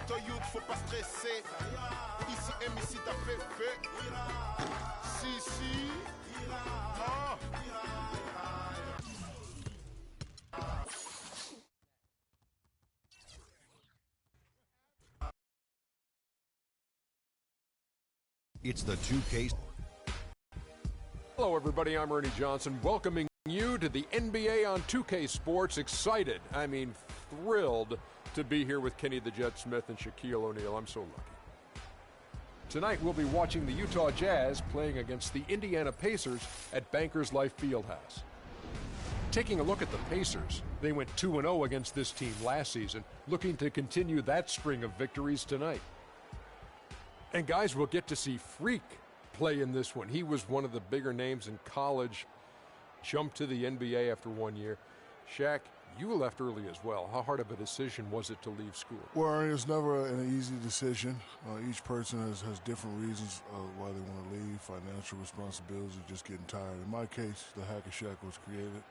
toi youth, faut pas stresser. Ici, ici, t'as fait. Si. Oh. It's the 2K. Hello, everybody. I'm Ernie Johnson, welcoming you to the NBA on 2K Sports. Excited, thrilled to be here with Kenny the Jet Smith and Shaquille O'Neal. I'm so lucky. Tonight, we'll be watching the Utah Jazz playing against the Indiana Pacers at Bankers Life Fieldhouse. Taking a look at the Pacers, they went 2-0 against this team last season, looking to continue that string of victories tonight. And guys, we'll get to see Freak play in this one. He was one of the bigger names in college, jumped to the NBA after 1 year. Shaq, you left early as well. How hard of a decision was it to leave school? Well, it's never an easy decision. Each person has different reasons why they want to leave. Financial responsibilities, just getting tired. In my case, the Hack-a-Shaq was created.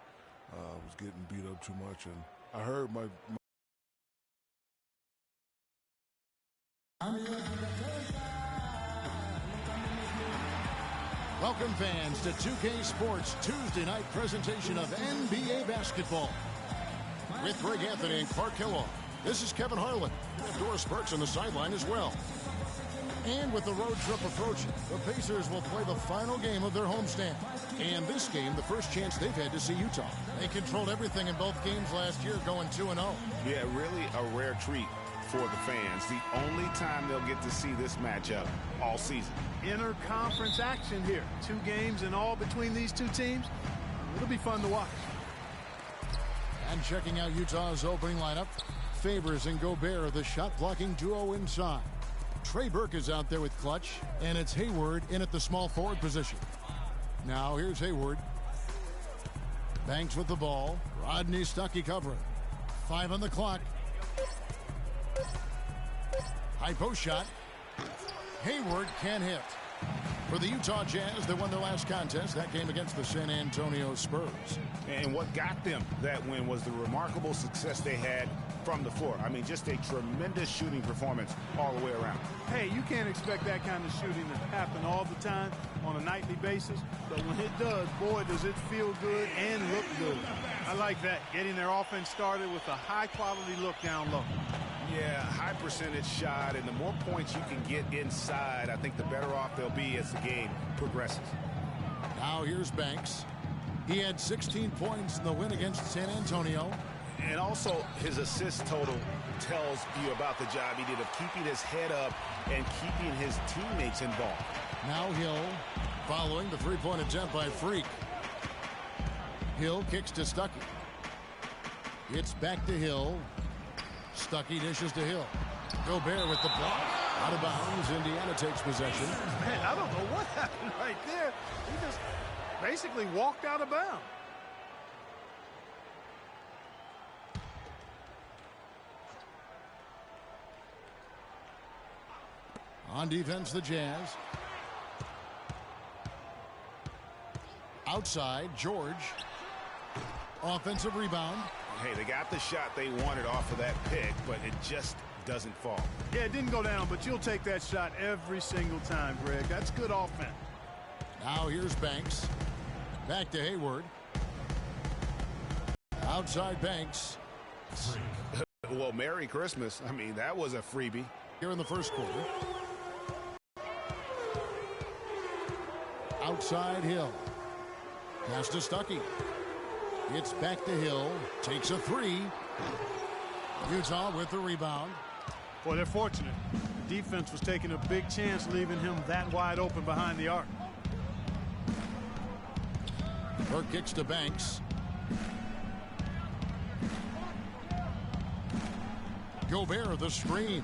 I was getting beat up too much, and I heard my Welcome fans to 2K Sports Tuesday night presentation of NBA basketball. With Greg Anthony and Clark Kellogg, this is Kevin Harlan. We have Doris Burks on the sideline as well. And with the road trip approaching, the Pacers will play the final game of their homestand. And this game, the first chance they've had to see Utah. They controlled everything in both games last year, going 2-0. Yeah, really a rare treat for the fans. The only time they'll get to see this matchup all season. Interconference action here. 2 games in all between these two teams. It'll be fun to watch. And checking out Utah's opening lineup, Favors and Gobert, the shot-blocking duo inside. Trey Burke is out there with Clutch, and it's Hayward in at the small forward position. Now here's Hayward. Banks with the ball. Rodney Stuckey covering. 5 on the clock. High post shot. Hayward can hit. For the Utah Jazz, they won their last contest. That game against the San Antonio Spurs. And what got them that win was the remarkable success they had from the floor. I mean, just a tremendous shooting performance all the way around. Hey, you can't expect that kind of shooting to happen all the time on a nightly basis. But when it does, boy, does it feel good and look good. I like that, getting their offense started with a high-quality look down low. Yeah, high percentage shot, and the more points you can get inside, I think the better off they'll be as the game progresses. Now here's Banks. He had 16 points in the win against San Antonio. And also his assist total tells you about the job he did of keeping his head up and keeping his teammates involved. Now Hill following the three-point attempt by Freak. Hill kicks to Stuckey. It's back to Hill. Stuckey dishes to Hill. Gobert with the block. Out of bounds. Indiana takes possession. Man, I don't know what happened right there. He just basically walked out of bounds. On defense, the Jazz. Outside, George. Offensive rebound. Hey, they got the shot they wanted off of that pick, but it just doesn't fall. Yeah, it didn't go down, but you'll take that shot every single time, Greg. That's good offense. Now here's Banks. Back to Hayward. Outside Banks. Well, Merry Christmas. I mean, that was a freebie. Here in the first quarter. Outside Hill. Pass to Stuckey. It's back to Hill. Takes a 3. Utah with the rebound. Boy, they're fortunate. The defense was taking a big chance leaving him that wide open behind the arc. Burke kicks to Banks. Gobert the screen.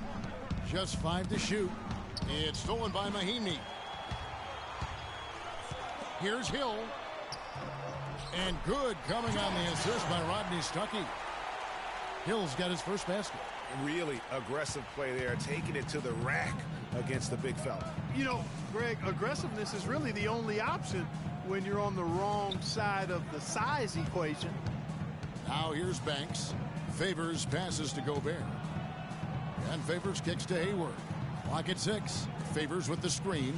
Just 5 to shoot. It's stolen by Mahinmi. Here's Hill. And good coming on the assist by Rodney Stuckey. Hill's got his first basket. Really aggressive play there, taking it to the rack against the big fella. You know, Greg, aggressiveness is really the only option when you're on the wrong side of the size equation. Now here's Banks. Favors passes to Gobert. And Favors kicks to Hayward. Clock at 6. Favors with the screen.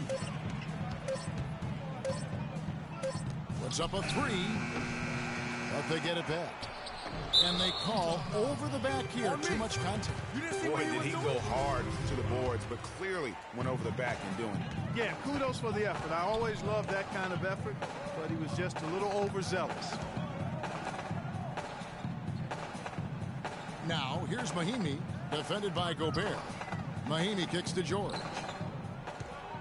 Puts up a 3. But they get it back. And they call over the back here. Too much contact. Boy, did he go hard to the boards, but clearly went over the back in doing it. Yeah, kudos for the effort. I always love that kind of effort, but he was just a little overzealous. Now, here's Mahinmi, defended by Gobert. Mahinmi kicks to George.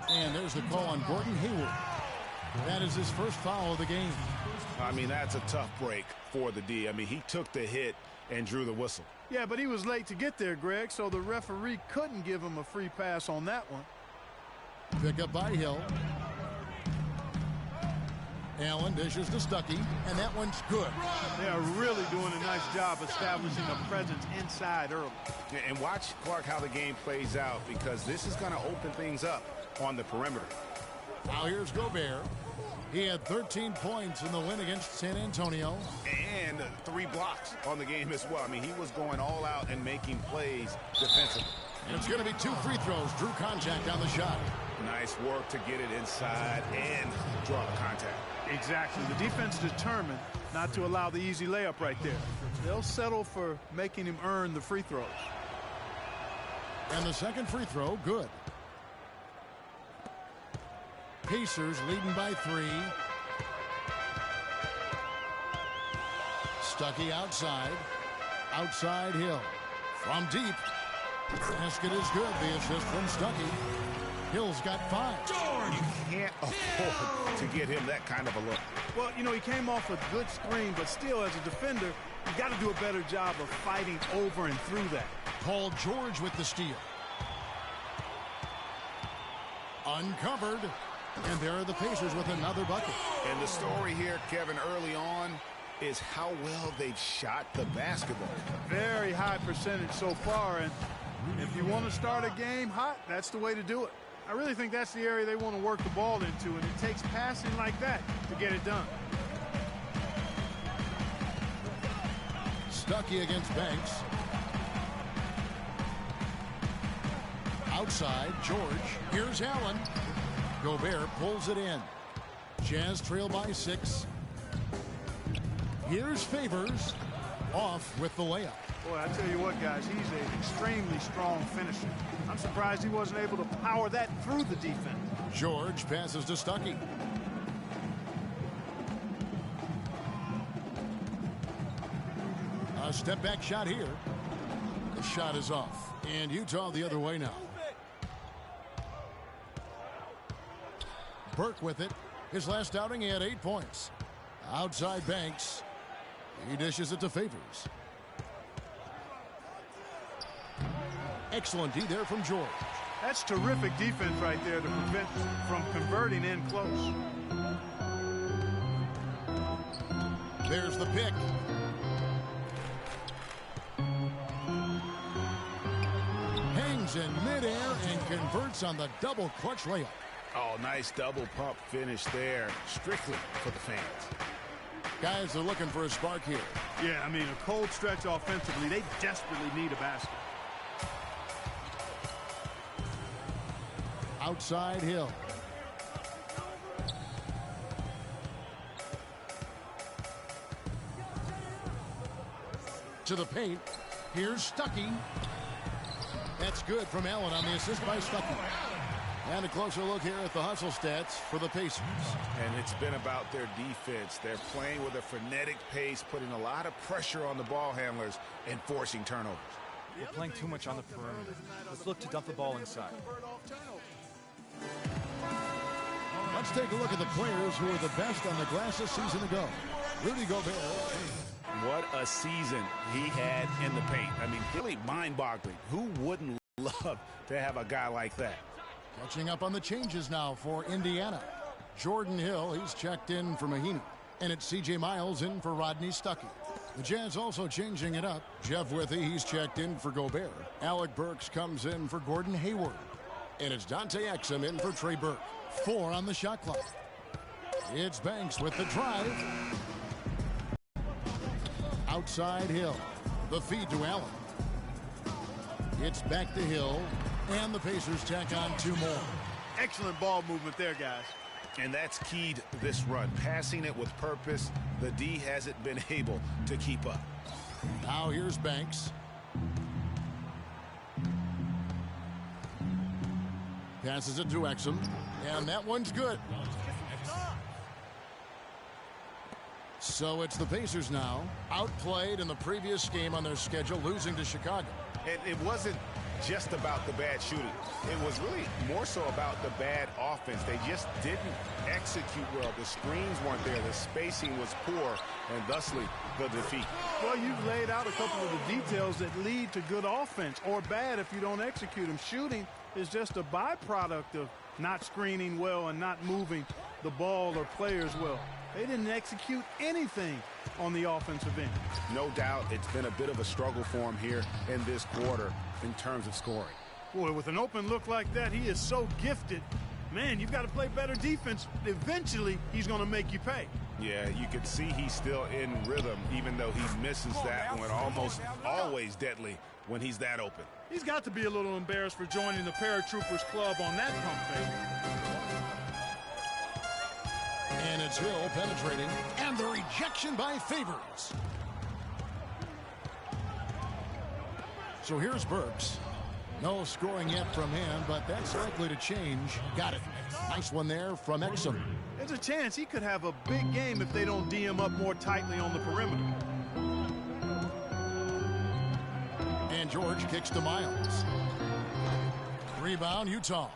And there's the call on Gordon Hayward. That is his first foul of the game. I mean, that's a tough break for the D. I mean, he took the hit and drew the whistle. Yeah, but he was late to get there, Greg, so the referee couldn't give him a free pass on that one. Pick up by Hill. Allen dishes to Stuckey, and that one's good. They are really doing a nice job establishing a presence inside early. And watch, Clark, how the game plays out, because this is going to open things up on the perimeter. Now here's Gobert. He had 13 points in the win against San Antonio. And 3 blocks on the game as well. I mean, he was going all out and making plays defensively. And it's going to be 2 free throws. Drew contact on the shot. Nice work to get it inside and draw the contact. Exactly. The defense determined not to allow the easy layup right there. They'll settle for making him earn the free throws. And the second free throw, good. Pacers leading by 3. Stuckey outside. Outside Hill. From deep. Basket is good. The assist from Stuckey. Hill's got 5. You can't afford to get him that kind of a look. Well, you know, he came off a good screen, but still, as a defender, you got to do a better job of fighting over and through that. Paul George with the steal. Uncovered. And there are the Pacers with another bucket. And the story here, Kevin, early on is how well they've shot the basketball. Very high percentage so far, and if you want to start a game hot, that's the way to do it. I really think that's the area they want to work the ball into, and it takes passing like that to get it done. Stuckey against Banks. Outside, George. Here's Allen. Gobert pulls it in. Jazz trail by 6. Here's Favors. Off with the layup. Boy, I tell you what, guys, he's an extremely strong finisher. I'm surprised he wasn't able to power that through the defense. George passes to Stuckey. A step back shot here. The shot is off. And Utah the other way now. Burke with it. His last outing, he had 8 points. Outside Banks. He dishes it to Favors. Excellent D there from George. That's terrific defense right there to prevent from converting in close. There's the pick. Hangs in midair and converts on the double clutch layup. Oh, nice double pump finish there, strictly for the fans. Guys are looking for a spark here. Yeah, I mean, a cold stretch offensively. They desperately need a basket. Outside Hill. To the paint. Here's Stuckey. That's good from Allen on the assist by Stuckey. And a closer look here at the hustle stats for the Pacers. And it's been about their defense. They're playing with a frenetic pace, putting a lot of pressure on the ball handlers and forcing turnovers. We're playing too much on the perimeter. Let's look to dump the ball inside. Let's take a look at the players who are the best on the glass this season ago. Rudy Gobert. What a season he had in the paint. I mean, really mind-boggling. Who wouldn't love to have a guy like that? Catching up on the changes now for Indiana. Jordan Hill, he's checked in for Mahinmi. And it's C.J. Miles in for Rodney Stuckey. The Jazz also changing it up. Jeff Withey, he's checked in for Gobert. Alec Burks comes in for Gordon Hayward. And it's Dante Exum in for Trey Burke. 4 on the shot clock. It's Banks with the drive. Outside Hill. The feed to Allen. It's back to Hill, and the Pacers tack on 2 more. Excellent ball movement there, guys. And that's keyed this run. Passing it with purpose. The D hasn't been able to keep up. Now here's Banks. Passes it to Exum, and that one's good. So it's the Pacers now, outplayed in the previous game on their schedule, losing to Chicago. And it wasn't just about the bad shooting. It was really more so about the bad offense. They just didn't execute well. The screens weren't there. The spacing was poor, and thusly the defeat. Well, you've laid out a couple of the details that lead to good offense, or bad if you don't execute them. Shooting is just a byproduct of not screening well and not moving the ball or players well. They didn't execute anything on the offensive end. No doubt it's been a bit of a struggle for him here in this quarter in terms of scoring. Boy, with an open look like that, he is so gifted. Man, you've got to play better defense. Eventually, he's going to make you pay. Yeah, you can see he's still in rhythm, even though he misses that one almost always deadly when he's that open. He's got to be a little embarrassed for joining the Paratroopers Club on that pump fake. And it's Hill penetrating, and the rejection by Favors. So here's Burks. No scoring yet from him, but that's likely to change. Got it. Nice one there from Exum. There's a chance he could have a big game if they don't D him up more tightly on the perimeter. And George kicks to Miles. Rebound, Utah.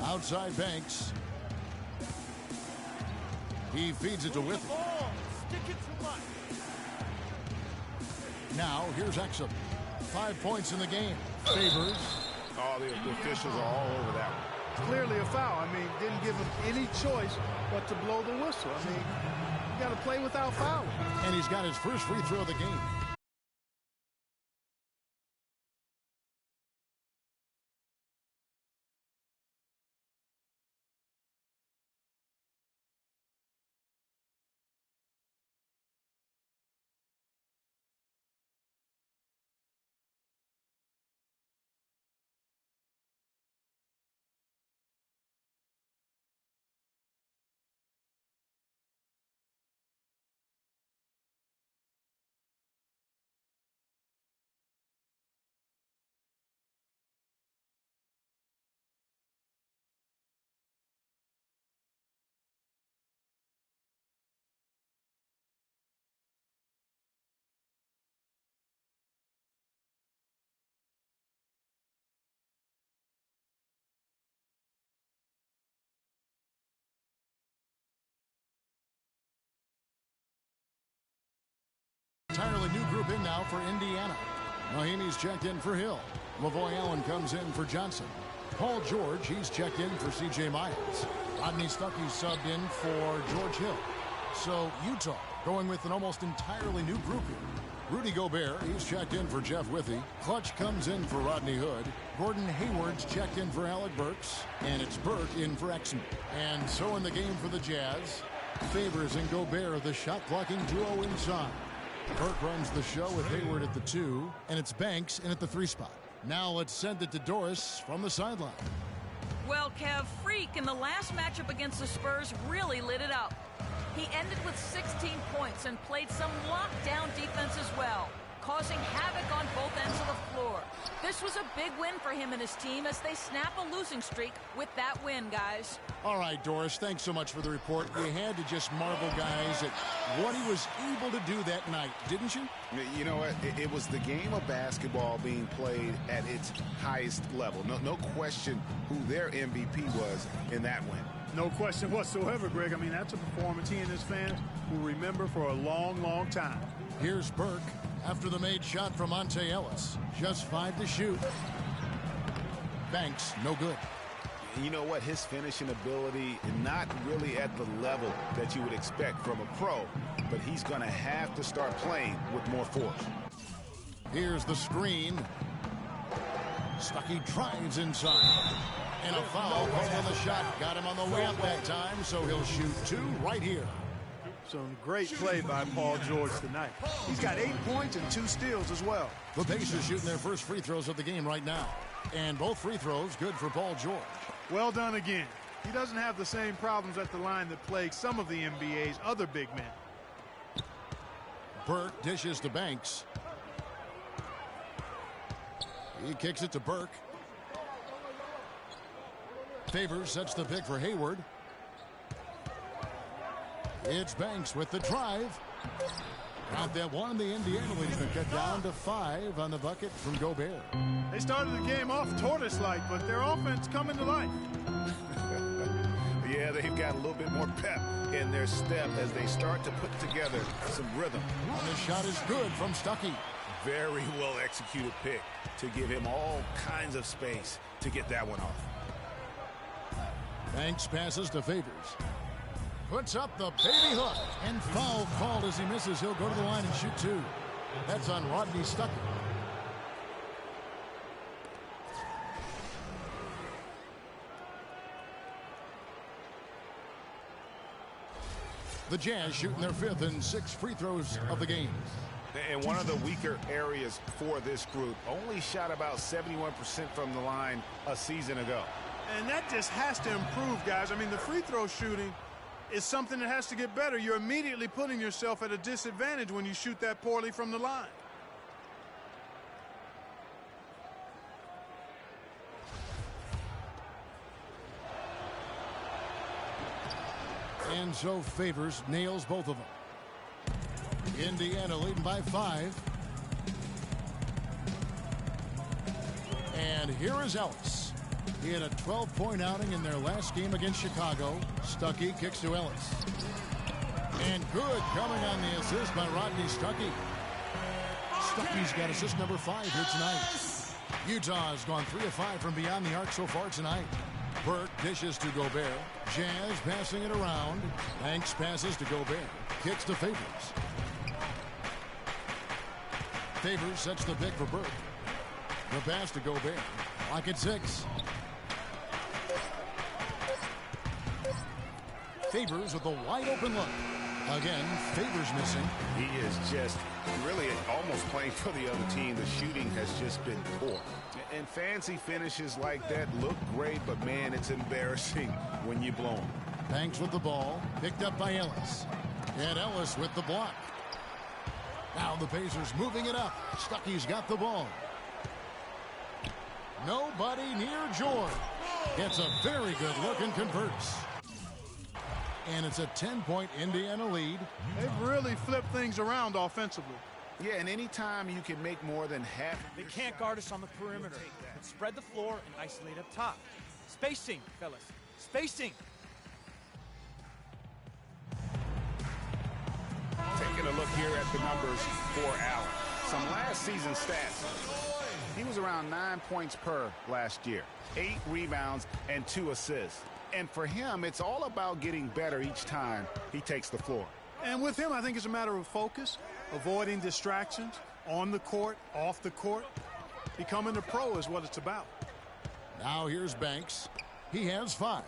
Outside Banks. He feeds it to Withy. Now here's Exum. 5 points in the game. Favors. Oh, the officials are all over that one. Clearly a foul. I mean, didn't give him any choice but to blow the whistle. I mean, you got to play without fouling. And he's got his first free throw of the game. Entirely new group in now for Indiana. Mahimi's checked in for Hill. Lavoy Allen comes in for Johnson. Paul George, he's checked in for C.J. Miles. Rodney Stuckey subbed in for George Hill. So Utah going with an almost entirely new group here. Rudy Gobert, he's checked in for Jeff Withy. Clutch comes in for Rodney Hood. Gordon Hayward's checked in for Alec Burks. And it's Burke in for Exum. And so in the game for the Jazz, Favors and Gobert, the shot-blocking duo inside. Burke runs the show with Hayward at the 2, and it's Banks in at the 3 spot. Now let's send it to Doris from the sideline. Well, Kev, Freak in the last matchup against the Spurs really lit it up. He ended with 16 points and played some lockdown defense as well, causing havoc on both ends of the floor. This was a big win for him and his team as they snap a losing streak with that win, guys. All right, Doris, thanks so much for the report. You had to just marvel, guys, at what he was able to do that night, didn't you? You know what? It was the game of basketball being played at its highest level. No question who their MVP was in that win. No question whatsoever, Greg. I mean, that's a performance he and his fans will remember for a long, long time. Here's Burke after the made shot from Monte Ellis. Just 5 to shoot. Banks, no good. You know what? His finishing ability, not really at the level that you would expect from a pro, but he's going to have to start playing with more force. Here's the screen. Stuckey drives inside. And a foul called on the shot. Got him on the way up that time, so he'll shoot 2 right here. So great play by Paul George tonight. He's got 8 points and 2 steals as well. The Pacers shooting their first free throws of the game right now. And both free throws good for Paul George. Well done again. He doesn't have the same problems at the line that plague some of the NBA's other big men. Burke dishes to Banks. He kicks it to Burke. Favors sets the pick for Hayward. It's Banks with the drive. Got that one. The Indiana lead's been cut down to 5 on the bucket from Gobert. They started the game off tortoise-like, but their offense coming to life. Yeah, they've got a little bit more pep in their step as they start to put together some rhythm. And the shot is good from Stuckey. Very well executed pick to give him all kinds of space to get that one off. Banks passes to Favors. Puts up the baby hook. And foul called as he misses. He'll go to the line and shoot 2. That's on Rodney Stuckey. The Jazz shooting their 5th and 6th free throws of the game. And one of the weaker areas for this group, only shot about 71% from the line a season ago. And that just has to improve, guys. I mean, the free throw shooting is something that has to get better. You're immediately putting yourself at a disadvantage when you shoot that poorly from the line. And so Favors nails both of them. Indiana leading by 5. And here is Ellis. He had a 12-point outing in their last game against Chicago. Stuckey kicks to Ellis. And good coming on the assist by Rodney Stuckey. Stuckey's got assist number 5 here tonight. Utah has gone 3 of 5 from beyond the arc so far tonight. Burke dishes to Gobert. Jazz passing it around. Banks passes to Gobert. Kicks to Favors. Favors sets the pick for Burke. The pass to Gobert. Lock at 6. Favors with a wide open look. Again, Favors missing. He is just really almost playing for the other team. The shooting has just been poor. And fancy finishes like that look great, but man, it's embarrassing when you blow them. Banks with the ball, picked up by Ellis. And Ellis with the block. Now the Pacers moving it up. Stuckey's got the ball. Nobody near George. Gets a very good look and converts. And it's a 10-point Indiana lead. They've really flipped things around offensively. Yeah, and anytime you can make more than half. They can't guard us on the perimeter. Let's spread the floor and isolate up top. Spacing, fellas. Spacing. Taking a look here at the numbers for Allen. Some last season stats. He was around 9 points per last year. 8 rebounds and 2 assists. And for him, it's all about getting better each time he takes the floor. And with him, I think it's a matter of focus, avoiding distractions, on the court, off the court. Becoming a pro is what it's about. Now here's Banks. He has 5.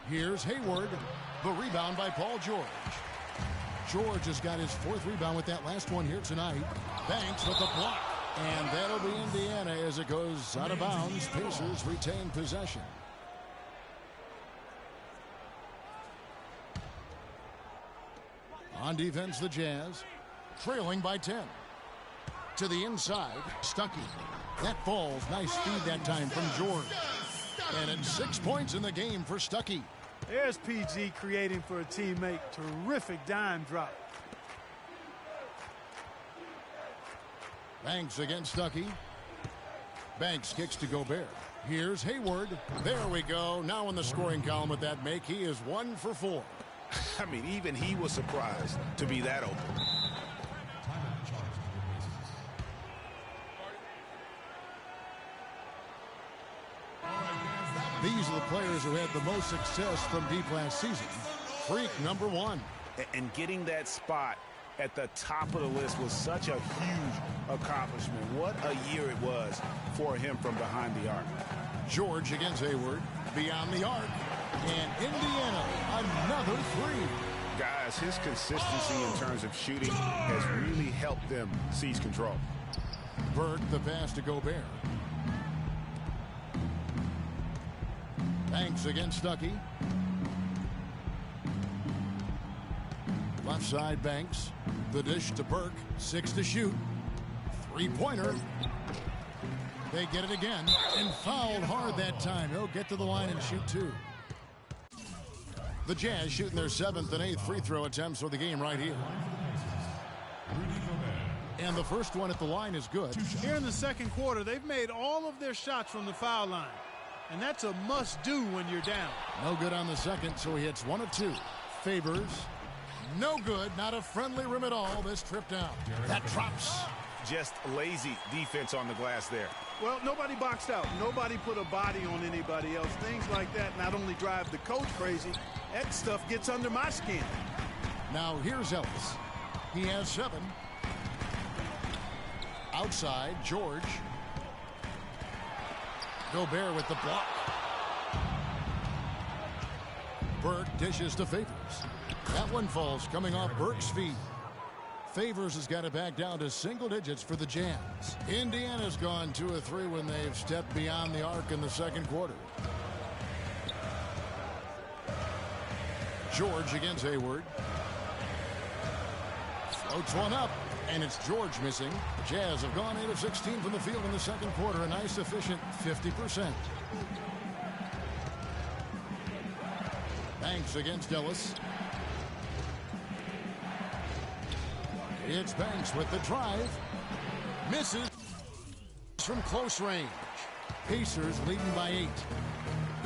Here's Hayward. The rebound by Paul George. George has got his 4th rebound with that last one here tonight. Banks with the block. And that'll be Indiana as it goes out of bounds. Pacers retain possession. On defense, the Jazz trailing by 10. To the inside, Stuckey. That falls. Nice feed that time from George. And it's 6 points in the game for Stuckey. There's PG creating for a teammate. Terrific dime drop. Banks against Stuckey. Banks kicks to Gobert. Here's Hayward. There we go. Now in the scoring column with that make. He is 1 for 4. I mean, even he was surprised to be that open. These are the players who had the most success from deep last season. Freak number 1. And getting that spot at the top of the list was such a huge accomplishment. What a year it was for him from behind the arc. George against Hayward. Beyond the arc. And Indiana, another 3. Guys, his consistency in terms of shooting has really helped them seize control. Burke, the pass to Gobert. Banks against Stuckey. Left side, Banks. The dish to Burke. 6 to shoot. Three-pointer. They get it again and fouled hard that time. He'll get to the line and shoot 2. The Jazz shooting their 7th and 8th free throw attempts for the game right here. And the first one at the line is good. Here in the second quarter, they've made all of their shots from the foul line. And that's a must-do when you're down. No good on the second, so he hits 1 of 2. Favors. No good. Not a friendly rim at all. This trip down. That drops. Just lazy defense on the glass there. Well, nobody boxed out. Nobody put a body on anybody else. Things like that not only drive the coach crazy, that stuff gets under my skin. Now here's Ellis. He has 7. Outside, George. Gobert with the block. Burke dishes to Favors. That one falls coming off Burke's feet. Favors has got it back down to single digits for the Jazz. Indiana's gone 2 of 3 when they've stepped beyond the arc in the second quarter. George against Hayward. Floats one up, and it's George missing. The Jazz have gone 8 of 16 from the field in the second quarter, a nice efficient 50%. Banks against Ellis. It's Banks with the drive. Misses from close range. Pacers leading by 8.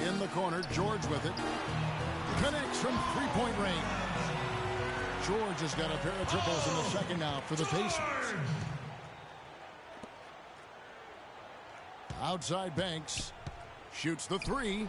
In the corner, George with it. Connects from three-point range. George has got a pair of triples in the second now for the Pacers. Outside Banks. Shoots the 3.